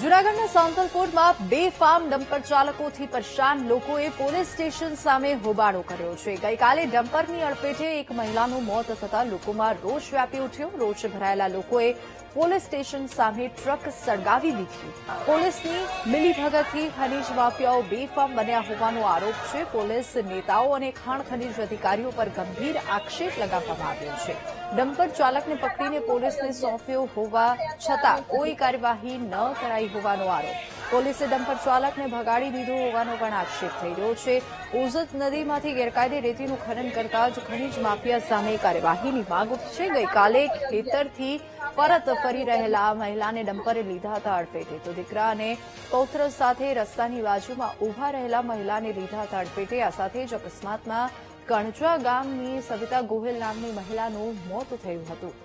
જૂનાગઢના સાંતલપુરમાં બેફામ ડમ્પર ચાલકોથી પરેશાન લોકોએ પોલીસ સ્ટેશન સામે હોબાળો કર્યો છે। ગઈકાલે ડમ્પરની અડફેટે એક મહિલાનું મોત થતાં લોકોમાં રોષ વ્યાપી ઉઠ્યો। રોષે ભરાયેલા લોકોએ પોલીસ સ્ટેશન સામે ટ્રક સળગાવી દીધી। પોલીસની મિલીભગતથી ખનીજ માફિયાઓ બેફામ બન્યા હોવાનો આરોપ છે। પોલીસ નેતાઓ અને ખાણ ખનીજ અધિકારીઓ પર ગંભીર આક્ષેપ લગાવવામાં આવ્યો છે। ડમ્પર ચાલકને પકડીને પોલીસને સોંપ્યો હોવા છતાં કોઈ કાર્યવાહી ન કરાઈ હોવાનો આરોપ। પોલીસે ડમ્પર ચાલકને ભગાડી દીધો હોવાનો પણ આક્ષેપ થઈ રહ્યો છે। ઓઝત નદીમાંથી ગેરકાયદે રેતીનું ખનન કરતા જ ખનીજ માફિયા સામે કાર્યવાહીની માંગ ઉઠી છે। ગઈકાલે ખેતરથી પરત ફરી રહેલા મહિલાને ડમ્પરે લીધા હતા અડફેટે, તો દીકરા અને પૌત્ર સાથે રસ્તાની બાજુમાં ઉભા રહેલા મહિલાને લીધા હતા અડફેટે। આ સાથે જ અકસ્માતમાં કણજા ગામની સવિતા ગોહિલ નામની મહિલાનું મોત થયું હતું।